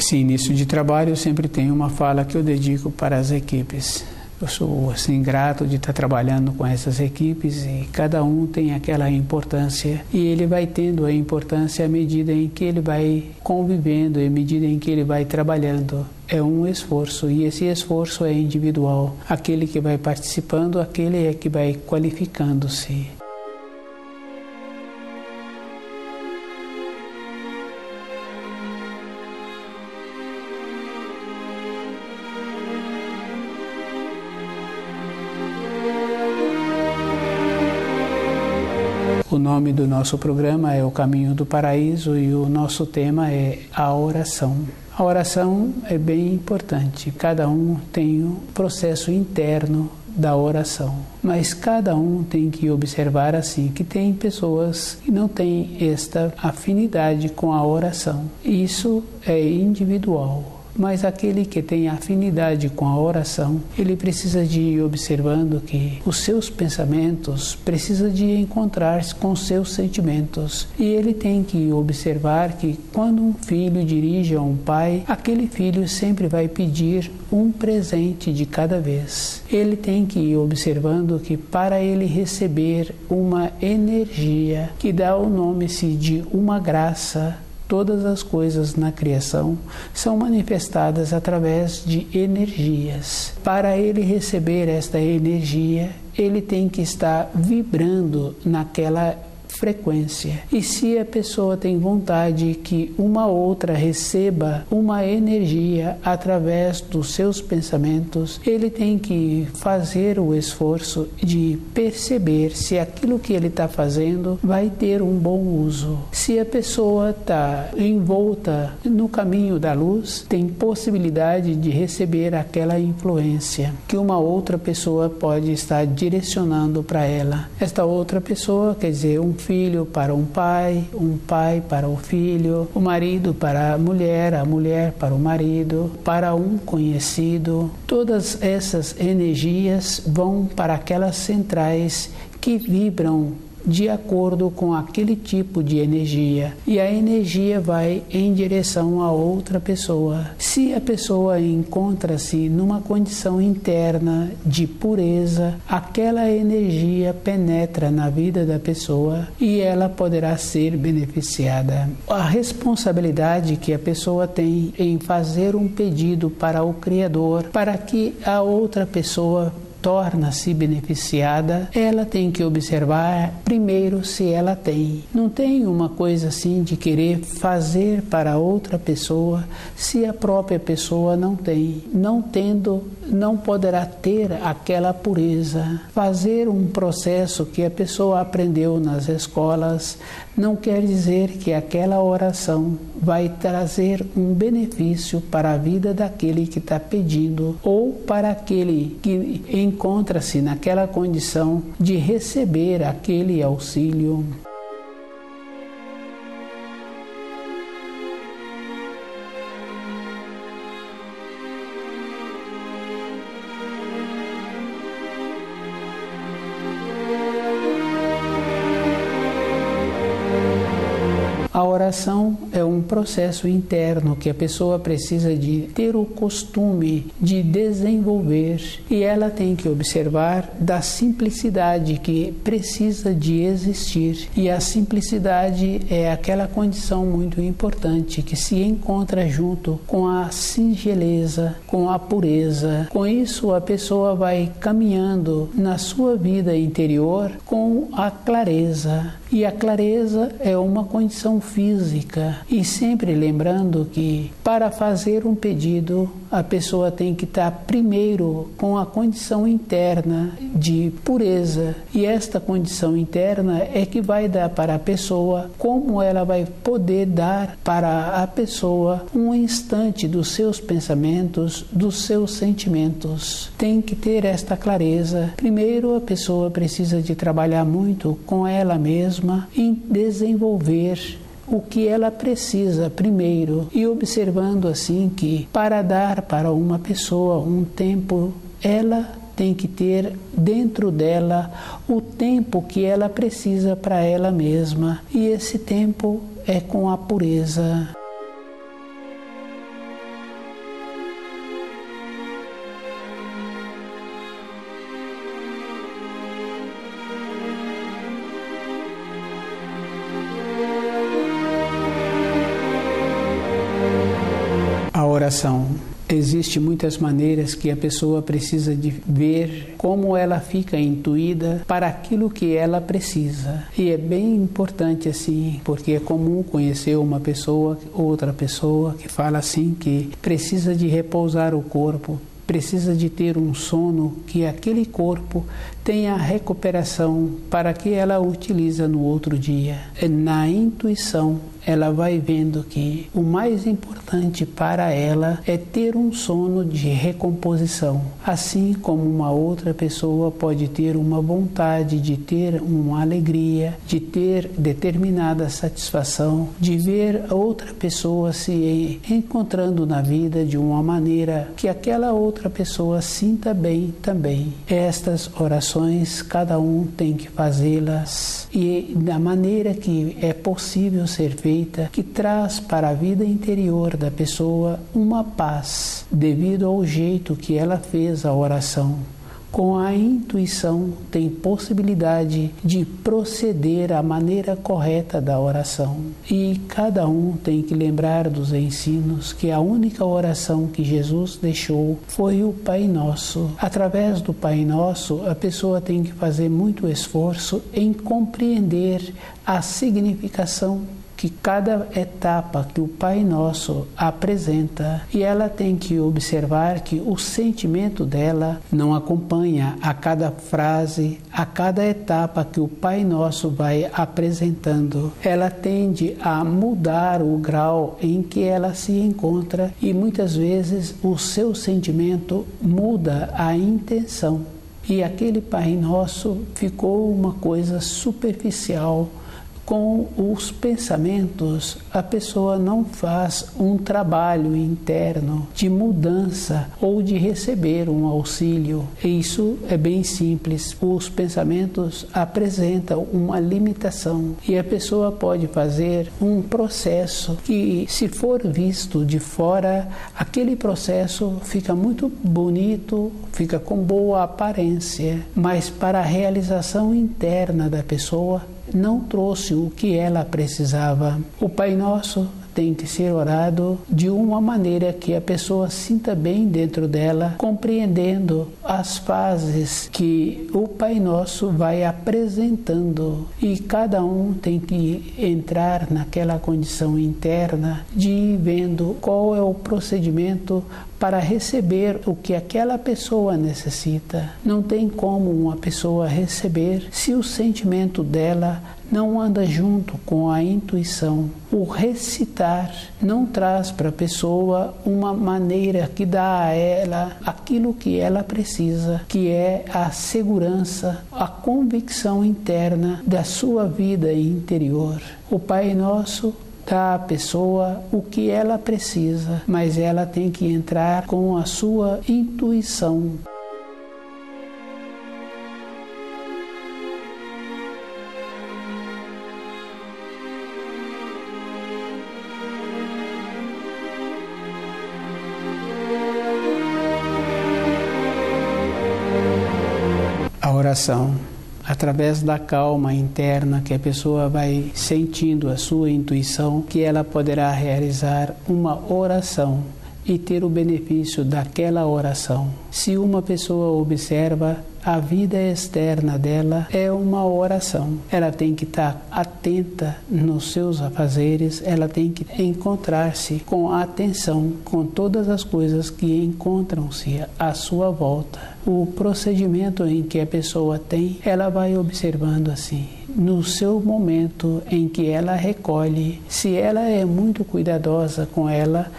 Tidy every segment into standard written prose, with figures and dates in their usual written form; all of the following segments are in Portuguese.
Esse início de trabalho eu sempre tenho uma fala que eu dedico para as equipes. Eu sou assim grato de estar trabalhando com essas equipes e cada um tem aquela importância e ele vai tendo a importância à medida em que ele vai convivendo, à medida em que ele vai trabalhando. É um esforço e esse esforço é individual. Aquele que vai participando, aquele é que vai qualificando-se. O nome do nosso programa é O Caminho do Paraíso e o nosso tema é a oração. A oração é bem importante. Cada um tem um processo interno da oração. Mas cada um tem que observar assim que tem pessoas que não têm esta afinidade com a oração. Isso é individual. Mas aquele que tem afinidade com a oração, ele precisa de ir observando que os seus pensamentos precisam de encontrar-se com os seus sentimentos. E ele tem que observar que quando um filho dirige a um pai, aquele filho sempre vai pedir um presente de cada vez. Ele tem que ir observando que para ele receber uma energia que dá o nome-se de uma graça, todas as coisas na criação são manifestadas através de energias. Para ele receber esta energia, ele tem que estar vibrando naquela frequência. E se a pessoa tem vontade que uma outra receba uma energia através dos seus pensamentos, ele tem que fazer o esforço de perceber se aquilo que ele está fazendo vai ter um bom uso. Se a pessoa está envolta no caminho da luz, tem possibilidade de receber aquela influência que uma outra pessoa pode estar direcionando para ela. Esta outra pessoa, quer dizer, um filho para um pai para o filho, o marido para a mulher para o marido, para um conhecido. Todas essas energias vão para aquelas centrais que vibram de acordo com aquele tipo de energia, e a energia vai em direção a outra pessoa. Se a pessoa encontra-se numa condição interna de pureza, aquela energia penetra na vida da pessoa e ela poderá ser beneficiada. A responsabilidade que a pessoa tem em fazer um pedido para o Criador, para que a outra pessoa torna-se beneficiada, ela tem que observar primeiro se ela tem. Não tem uma coisa assim de querer fazer para outra pessoa se a própria pessoa não tem. Não tendo, não poderá ter aquela pureza. Fazer um processo que a pessoa aprendeu nas escolas não quer dizer que aquela oração vai trazer um benefício para a vida daquele que está pedindo ou para aquele que encontra-se naquela condição de receber aquele auxílio. A oração é um processo interno que a pessoa precisa de ter o costume de desenvolver, e ela tem que observar da simplicidade que precisa de existir. E a simplicidade é aquela condição muito importante que se encontra junto com a singeleza, com a pureza. Com isso a pessoa vai caminhando na sua vida interior com a clareza. E a clareza é uma condição física. E sempre lembrando que para fazer um pedido, a pessoa tem que estar primeiro com a condição interna de pureza. E esta condição interna é que vai dar para a pessoa como ela vai poder dar para a pessoa um instante dos seus pensamentos, dos seus sentimentos. Tem que ter esta clareza. Primeiro, a pessoa precisa de trabalhar muito com ela mesma em desenvolver o que ela precisa primeiro e observando assim que para dar para uma pessoa um tempo, ela tem que ter dentro dela o tempo que ela precisa para ela mesma, e esse tempo é com a pureza. A oração. Existem muitas maneiras que a pessoa precisa de ver como ela fica intuída para aquilo que ela precisa. E é bem importante assim, porque é comum conhecer uma pessoa, outra pessoa que fala assim que precisa de repousar o corpo, precisa de ter um sono que aquele corpo tenha recuperação para que ela utilize no outro dia. Na intuição, ela vai vendo que o mais importante para ela é ter um sono de recomposição. Assim como uma outra pessoa pode ter uma vontade de ter uma alegria, de ter determinada satisfação, de ver outra pessoa se encontrando na vida de uma maneira que aquela outra pessoa sinta bem também. Estas orações, cada um tem que fazê-las e da maneira que é possível ser feita, que traz para a vida interior da pessoa uma paz, devido ao jeito que ela fez a oração. Com a intuição, tem possibilidade de proceder à maneira correta da oração. E cada um tem que lembrar dos ensinos que a única oração que Jesus deixou foi o Pai Nosso. Através do Pai Nosso, a pessoa tem que fazer muito esforço em compreender a significação que cada etapa que o Pai Nosso apresenta, e ela tem que observar que o sentimento dela não acompanha a cada frase, a cada etapa que o Pai Nosso vai apresentando. Ela tende a mudar o grau em que ela se encontra e muitas vezes o seu sentimento muda a intenção. E aquele Pai Nosso ficou uma coisa superficial. Com os pensamentos, a pessoa não faz um trabalho interno de mudança ou de receber um auxílio. Isso é bem simples. Os pensamentos apresentam uma limitação e a pessoa pode fazer um processo que, se for visto de fora, aquele processo fica muito bonito, fica com boa aparência, mas para a realização interna da pessoa, não trouxe o que ela precisava. O Pai Nosso tem que ser orado de uma maneira que a pessoa sinta bem dentro dela, compreendendo as fases que o Pai Nosso vai apresentando. E cada um tem que entrar naquela condição interna de ir vendo qual é o procedimento para receber o que aquela pessoa necessita. Não tem como uma pessoa receber se o sentimento dela não anda junto com a intuição. O recitar não traz para a pessoa uma maneira que dá a ela aquilo que ela precisa, que é a segurança, a convicção interna da sua vida interior. O Pai Nosso dá à pessoa o que ela precisa, mas ela tem que entrar com a sua intuição. A oração, através da calma interna que a pessoa vai sentindo a sua intuição, que ela poderá realizar uma oração e ter o benefício daquela oração. Se uma pessoa observa a vida externa dela é uma oração. Ela tem que estar atenta nos seus afazeres, ela tem que encontrar-se com atenção com todas as coisas que encontram-se à sua volta. O procedimento em que a pessoa tem, ela vai observando assim. No seu momento em que ela recolhe, se ela é muito cuidadosa com ela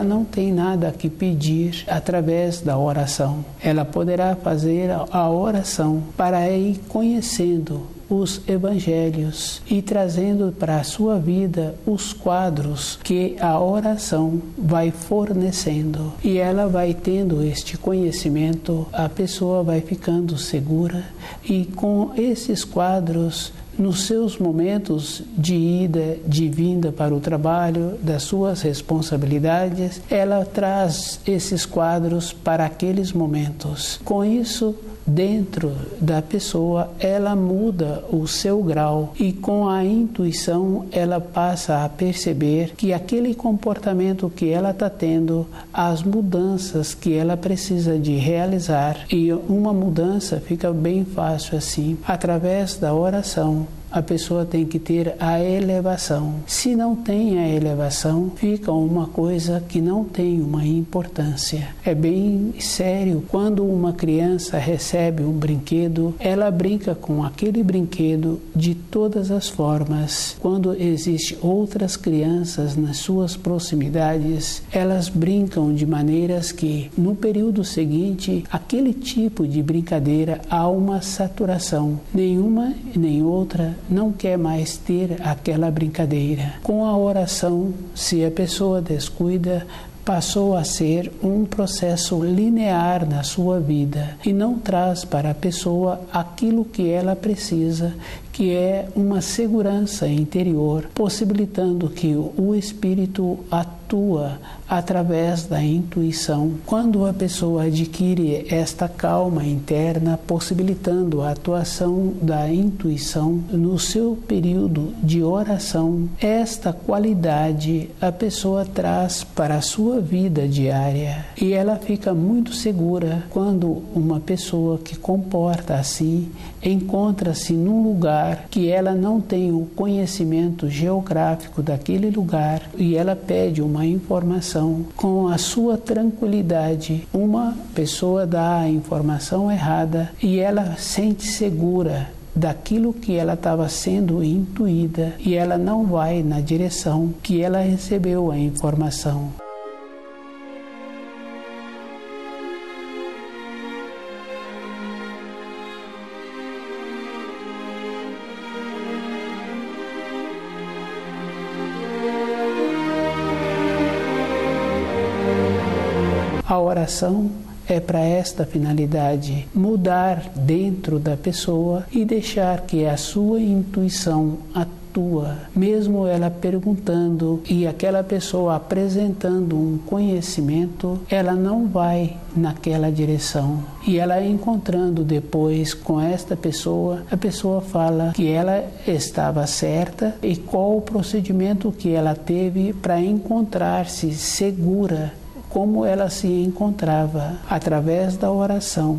não tem nada que pedir através da oração. Ela poderá fazer a oração para ir conhecendo os evangelhos e trazendo para a sua vida os quadros que a oração vai fornecendo. E ela vai tendo este conhecimento, a pessoa vai ficando segura e com esses quadros, nos seus momentos de ida, de vinda para o trabalho, das suas responsabilidades, ela traz esses quadros para aqueles momentos. Com isso, dentro da pessoa, ela muda o seu grau e com a intuição ela passa a perceber que aquele comportamento que ela está tendo, as mudanças que ela precisa de realizar, e uma mudança fica bem fácil assim, através da oração. A pessoa tem que ter a elevação. Se não tem a elevação, fica uma coisa que não tem uma importância. É bem sério. Quando uma criança recebe um brinquedo, ela brinca com aquele brinquedo de todas as formas. Quando existem outras crianças nas suas proximidades, elas brincam de maneiras que, no período seguinte, aquele tipo de brincadeira há uma saturação. Nenhuma nem outra não quer mais ter aquela brincadeira. Com a oração, se a pessoa descuida, passou a ser um processo linear na sua vida e não traz para a pessoa aquilo que ela precisa, que é uma segurança interior, possibilitando que o espírito atua através da intuição. Quando a pessoa adquire esta calma interna, possibilitando a atuação da intuição no seu período de oração, esta qualidade a pessoa traz para a sua vida diária e ela fica muito segura quando uma pessoa que comporta assim encontra-se num lugar que ela não tem o conhecimento geográfico daquele lugar e ela pede uma informação. Com a sua tranquilidade, uma pessoa dá a informação errada e ela sente segura daquilo que ela estava sendo intuída e ela não vai na direção que ela recebeu a informação. A oração é para esta finalidade, mudar dentro da pessoa e deixar que a sua intuição atua, mesmo ela perguntando e aquela pessoa apresentando um conhecimento, ela não vai naquela direção. E ela encontrando depois com esta pessoa, a pessoa fala que ela estava certa e qual o procedimento que ela teve para encontrar-se segura como ela se encontrava através da oração,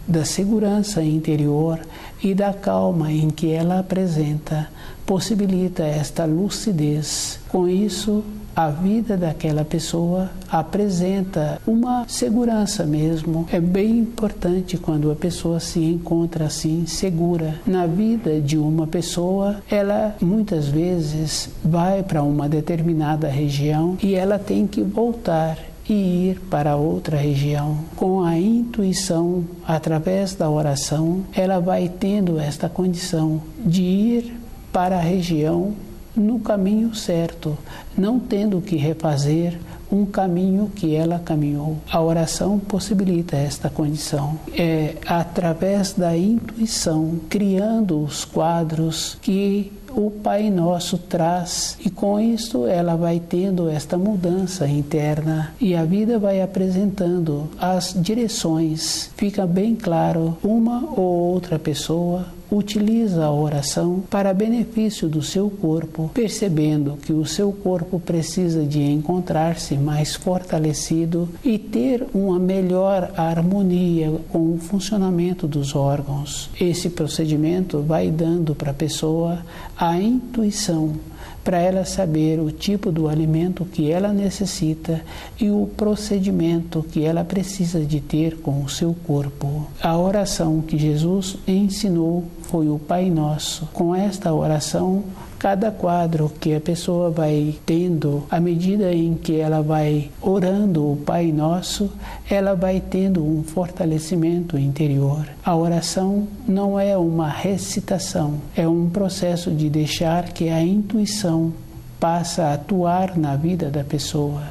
da segurança interior e da calma em que ela apresenta, possibilita esta lucidez. Com isso, a vida daquela pessoa apresenta uma segurança mesmo. É bem importante quando a pessoa se encontra assim segura. Na vida de uma pessoa, ela muitas vezes vai para uma determinada região e ela tem que voltar e ir para outra região. Com a intuição, através da oração, ela vai tendo esta condição de ir para a região no caminho certo, não tendo que refazer um caminho que ela caminhou. A oração possibilita esta condição. É através da intuição, criando os quadros que o Pai Nosso traz, e com isso ela vai tendo esta mudança interna e a vida vai apresentando as direções. Fica bem claro, uma ou outra pessoa utiliza a oração para benefício do seu corpo, percebendo que o seu corpo precisa de encontrar-se mais fortalecido e ter uma melhor harmonia com o funcionamento dos órgãos. Esse procedimento vai dando para a pessoa a intuição para ela saber o tipo do alimento que ela necessita e o procedimento que ela precisa de ter com o seu corpo. A oração que Jesus ensinou foi o Pai Nosso. Com esta oração, cada quadro que a pessoa vai tendo, à medida em que ela vai orando o Pai Nosso, ela vai tendo um fortalecimento interior. A oração não é uma recitação, é um processo de deixar que a intuição passe a atuar na vida da pessoa.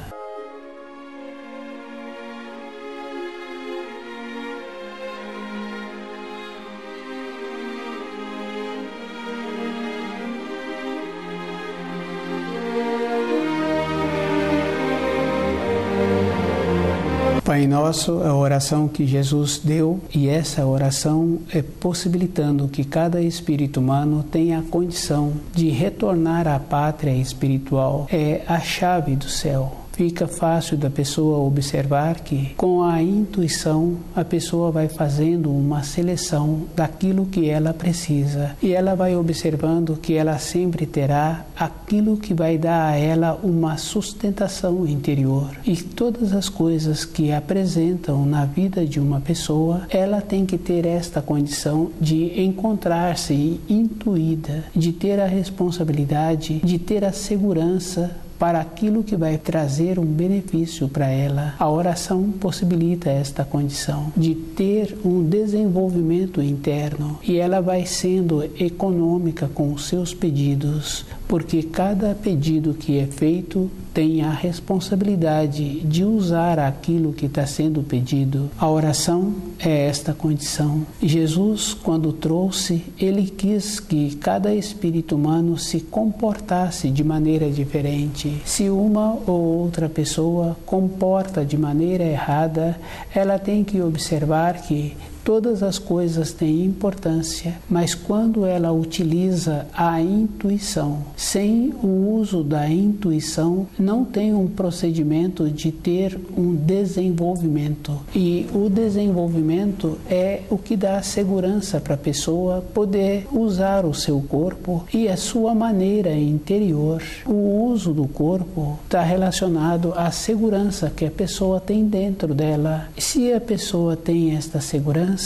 Pai Nosso é a oração que Jesus deu, e essa oração é possibilitando que cada espírito humano tenha a condição de retornar à pátria espiritual. É a chave do céu. Fica fácil da pessoa observar que, com a intuição, a pessoa vai fazendo uma seleção daquilo que ela precisa. E ela vai observando que ela sempre terá aquilo que vai dar a ela uma sustentação interior. E todas as coisas que apresentam na vida de uma pessoa, ela tem que ter esta condição de encontrar-se intuída, de ter a responsabilidade, de ter a segurança para aquilo que vai trazer um benefício para ela. A oração possibilita esta condição de ter um desenvolvimento interno, e ela vai sendo econômica com os seus pedidos, porque cada pedido que é feito tem a responsabilidade de usar aquilo que está sendo pedido. A oração é esta condição. Jesus, quando trouxe, ele quis que cada espírito humano se comportasse de maneira diferente. Se uma ou outra pessoa comporta de maneira errada, ela tem que observar que todas as coisas têm importância, mas quando ela utiliza a intuição, sem o uso da intuição, não tem um procedimento de ter um desenvolvimento. E o desenvolvimento é o que dá segurança para a pessoa poder usar o seu corpo e a sua maneira interior. O uso do corpo está relacionado à segurança que a pessoa tem dentro dela. Se a pessoa tem esta segurança,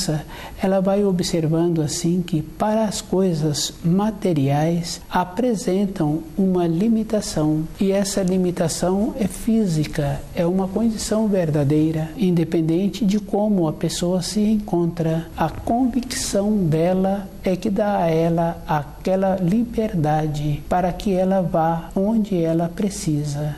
ela vai observando assim que para as coisas materiais apresentam uma limitação, e essa limitação é física, é uma condição verdadeira, independente de como a pessoa se encontra. A convicção dela é que dá a ela aquela liberdade para que ela vá onde ela precisa.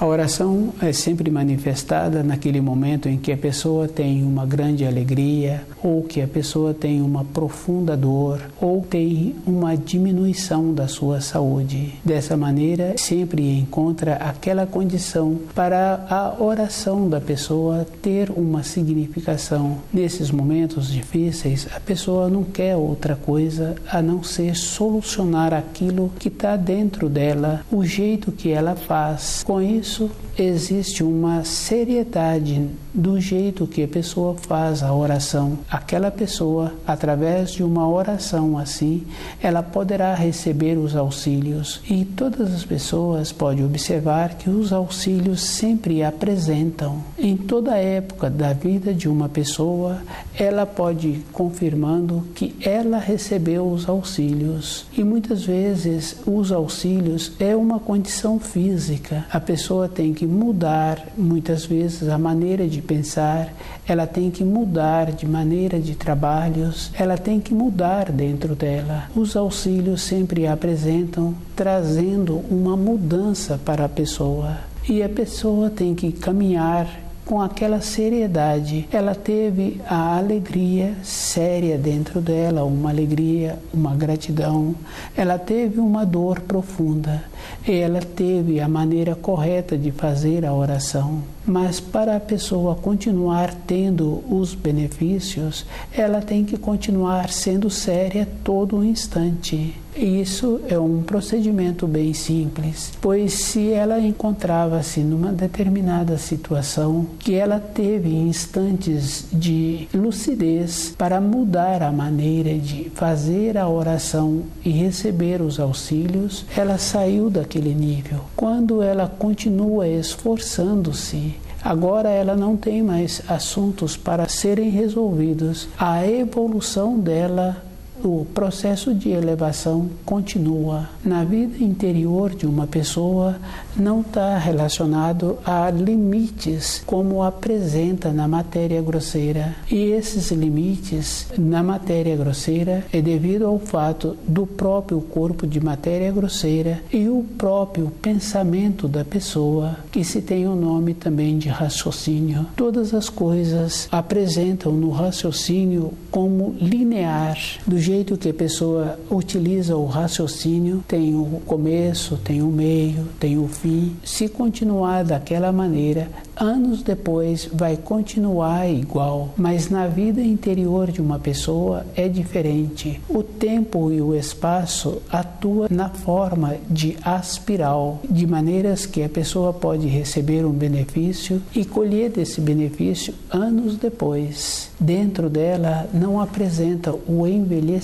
A oração é sempre manifestada naquele momento em que a pessoa tem uma grande alegria, ou que a pessoa tem uma profunda dor, ou tem uma diminuição da sua saúde. Dessa maneira, sempre encontra aquela condição para a oração da pessoa ter uma significação. Nesses momentos difíceis, a pessoa não quer outra coisa a não ser solucionar aquilo que está dentro dela, o jeito que ela faz. Com isso, existe uma seriedade do jeito que a pessoa faz a oração. Aquela pessoa, através de uma oração assim, ela poderá receber os auxílios. E todas as pessoas podem observar que os auxílios sempre apresentam. Em toda época da vida de uma pessoa, ela pode ir confirmando que ela recebeu os auxílios. E muitas vezes os auxílios é uma condição física. A pessoa tem que mudar, muitas vezes, a maneira de pensar, ela tem que mudar de maneira de trabalhos, ela tem que mudar dentro dela. Os auxílios sempre apresentam, trazendo uma mudança para a pessoa. E a pessoa tem que caminhar com aquela seriedade. Ela teve a alegria séria dentro dela, uma alegria, uma gratidão. Ela teve uma dor profunda. Ela teve a maneira correta de fazer a oração. Mas para a pessoa continuar tendo os benefícios, ela tem que continuar sendo séria todo o instante. Isso é um procedimento bem simples, pois se ela encontrava-se numa determinada situação que ela teve instantes de lucidez para mudar a maneira de fazer a oração e receber os auxílios, ela saiu daquele nível. Quando ela continua esforçando-se, agora ela não tem mais assuntos para serem resolvidos. A evolução dela, o processo de elevação continua. Na vida interior de uma pessoa não está relacionado a limites como apresenta na matéria grosseira. E esses limites na matéria grosseira é devido ao fato do próprio corpo de matéria grosseira e o próprio pensamento da pessoa, que se tem o nome também de raciocínio. Todas as coisas apresentam no raciocínio como linear, do jeito que a pessoa utiliza o raciocínio, tem o começo, tem o meio, tem o fim. Se continuar daquela maneira, anos depois vai continuar igual, mas na vida interior de uma pessoa é diferente. O tempo e o espaço atuam na forma de aspiral, de maneiras que a pessoa pode receber um benefício e colher desse benefício anos depois. Dentro dela não apresenta o envelhecimento.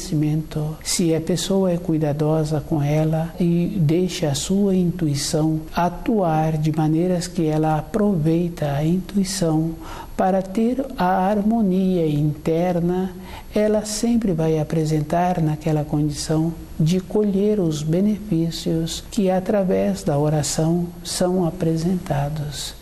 Se a pessoa é cuidadosa com ela e deixa a sua intuição atuar de maneiras que ela aproveita a intuição para ter a harmonia interna, ela sempre vai apresentar naquela condição de colher os benefícios que através da oração são apresentados.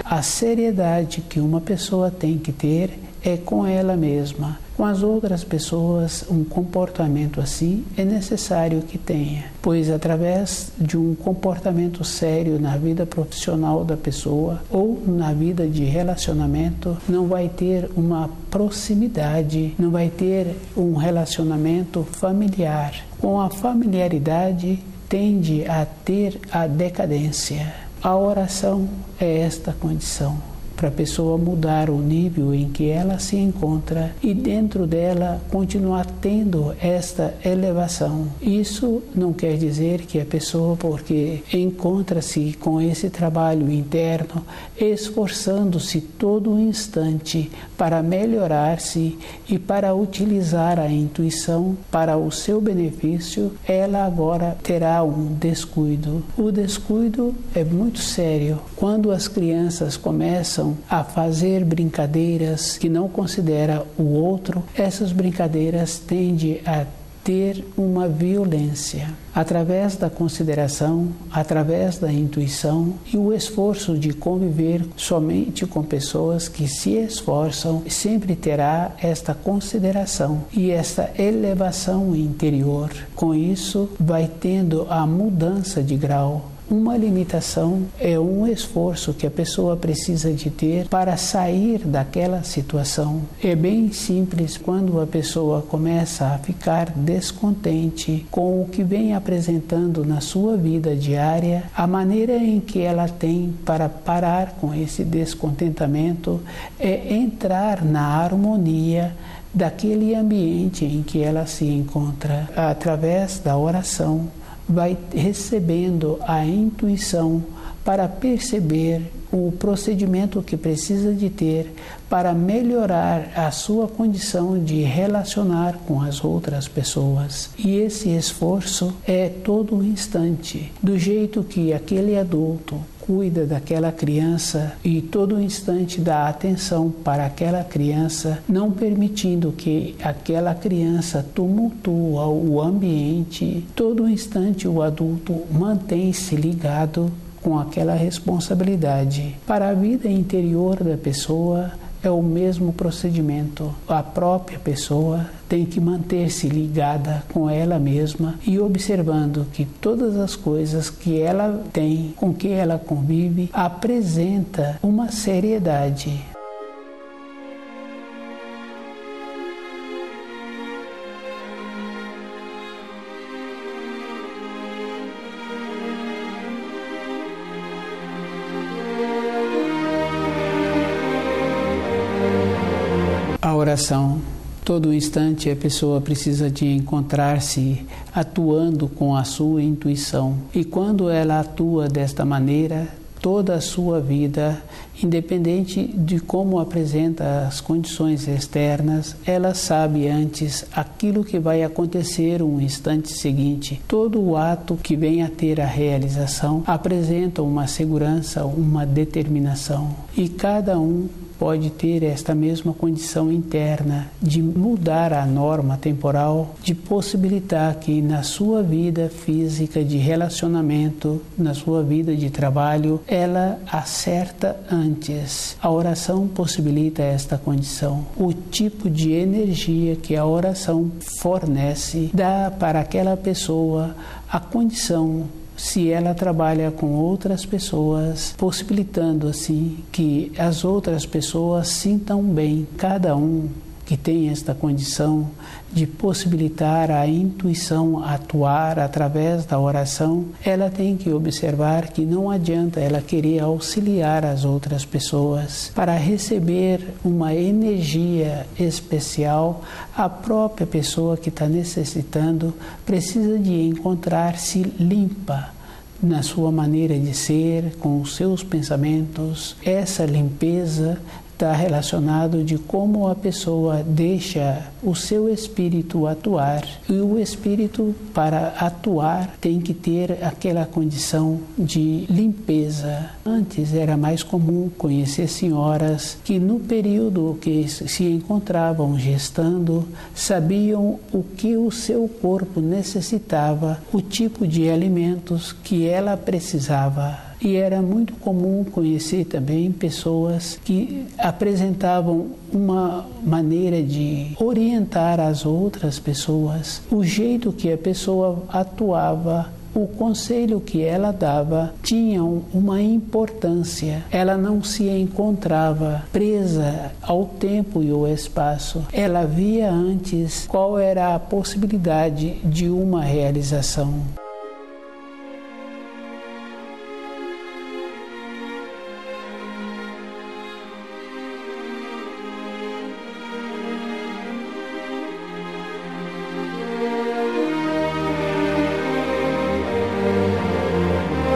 A seriedade que uma pessoa tem que ter é com ela mesma. Com as outras pessoas, um comportamento assim é necessário que tenha, pois através de um comportamento sério na vida profissional da pessoa ou na vida de relacionamento, não vai ter uma proximidade, não vai ter um relacionamento familiar. Com a familiaridade, tende a ter a decadência. A oração é esta condição, para a pessoa mudar o nível em que ela se encontra e dentro dela continuar tendo esta elevação. Isso não quer dizer que a pessoa, porque encontra-se com esse trabalho interno, esforçando-se todo o instante para melhorar-se e para utilizar a intuição para o seu benefício, ela agora terá um descuido. O descuido é muito sério. Quando as crianças começam a fazer brincadeiras que não considera o outro, essas brincadeiras tendem a ter uma violência. Através da consideração, através da intuição e o esforço de conviver somente com pessoas que se esforçam, sempre terá esta consideração e esta elevação interior. Com isso, vai tendo a mudança de grau. Uma limitação é um esforço que a pessoa precisa de ter para sair daquela situação. É bem simples quando a pessoa começa a ficar descontente com o que vem apresentando na sua vida diária, a maneira em que ela tem para parar com esse descontentamento é entrar na harmonia daquele ambiente em que ela se encontra, através da oração. Vai recebendo a intuição para perceber o procedimento que precisa de ter para melhorar a sua condição de relacionar com as outras pessoas. E esse esforço é todo o instante, do jeito que aquele adulto cuida daquela criança e todo instante dá atenção para aquela criança, não permitindo que aquela criança tumultue o ambiente. Todo instante o adulto mantém-se ligado com aquela responsabilidade. Para a vida interior da pessoa, é o mesmo procedimento. A própria pessoa tem que manter-se ligada com ela mesma e observando que todas as coisas que ela tem, com que ela convive, apresenta uma seriedade. A oração, todo instante a pessoa precisa de encontrar-se atuando com a sua intuição. E quando ela atua desta maneira, toda a sua vida, independente de como apresenta as condições externas, ela sabe antes aquilo que vai acontecer no instante seguinte. Todo o ato que vem a ter a realização apresenta uma segurança, uma determinação. E cada um pode ter esta mesma condição interna de mudar a norma temporal, de possibilitar que na sua vida física de relacionamento, na sua vida de trabalho, ela acerta antes. A oração possibilita esta condição. O tipo de energia que a oração fornece dá para aquela pessoa a condição, se ela trabalha com outras pessoas, possibilitando assim que as outras pessoas sintam bem. Cada um que tem esta condição de possibilitar a intuição atuar através da oração, ela tem que observar que não adianta ela querer auxiliar as outras pessoas. Para receber uma energia especial, a própria pessoa que está necessitando precisa de encontrar-se limpa na sua maneira de ser, com os seus pensamentos. Essa limpeza está relacionado de como a pessoa deixa o seu espírito atuar. E o espírito, para atuar, tem que ter aquela condição de limpeza. Antes era mais comum conhecer senhoras que no período que se encontravam gestando, sabiam o que o seu corpo necessitava, o tipo de alimentos que ela precisava. E era muito comum conhecer também pessoas que apresentavam uma maneira de orientar as outras pessoas, o jeito que a pessoa atuava, o conselho que ela dava tinham uma importância. Ela não se encontrava presa ao tempo e ao espaço. Ela via antes qual era a possibilidade de uma realização.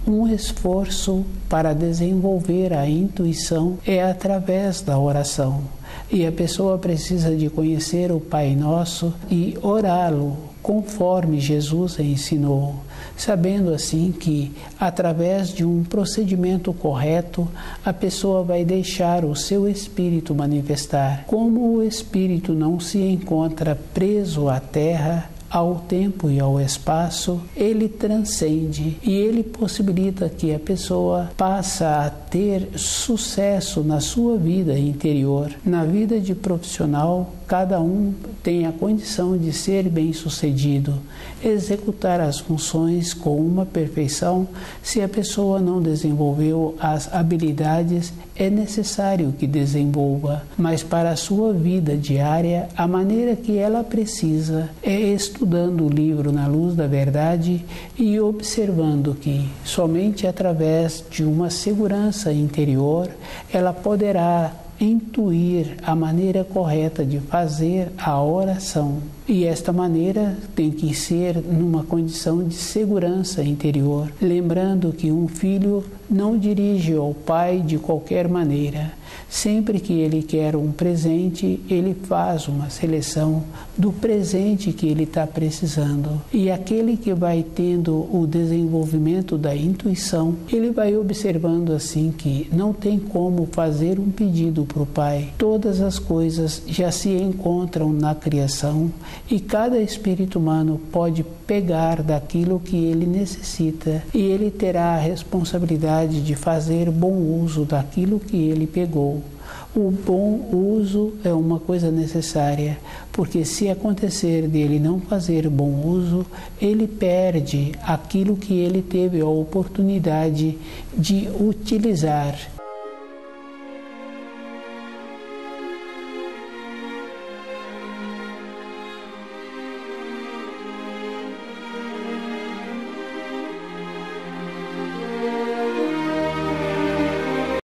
Um esforço para desenvolver a intuição é através da oração. E a pessoa precisa de conhecer o Pai Nosso e orá-lo conforme Jesus ensinou, sabendo assim que, através de um procedimento correto, a pessoa vai deixar o seu espírito manifestar. Como o espírito não se encontra preso à terra, ao tempo e ao espaço, ele transcende e ele possibilita que a pessoa passe a ter sucesso na sua vida interior. Na vida de profissional, cada um tem a condição de ser bem-sucedido, executar as funções com uma perfeição. Se a pessoa não desenvolveu as habilidades, é necessário que desenvolva, mas para a sua vida diária, a maneira que ela precisa é estudando o livro Na Luz da Verdade e observando que somente através de uma segurança interior ela poderá intuir a maneira correta de fazer a oração. E esta maneira tem que ser numa condição de segurança interior, lembrando que um filho não dirige ao pai de qualquer maneira. Sempre que ele quer um presente, ele faz uma seleção do presente que ele está precisando. E aquele que vai tendo o desenvolvimento da intuição, ele vai observando assim que não tem como fazer um pedido para o pai. Todas as coisas já se encontram na criação E cada espírito humano pode pegar daquilo que ele necessita e ele terá a responsabilidade de fazer bom uso daquilo que ele pegou. O bom uso é uma coisa necessária, porque se acontecer dele não fazer bom uso, ele perde aquilo que ele teve a oportunidade de utilizar.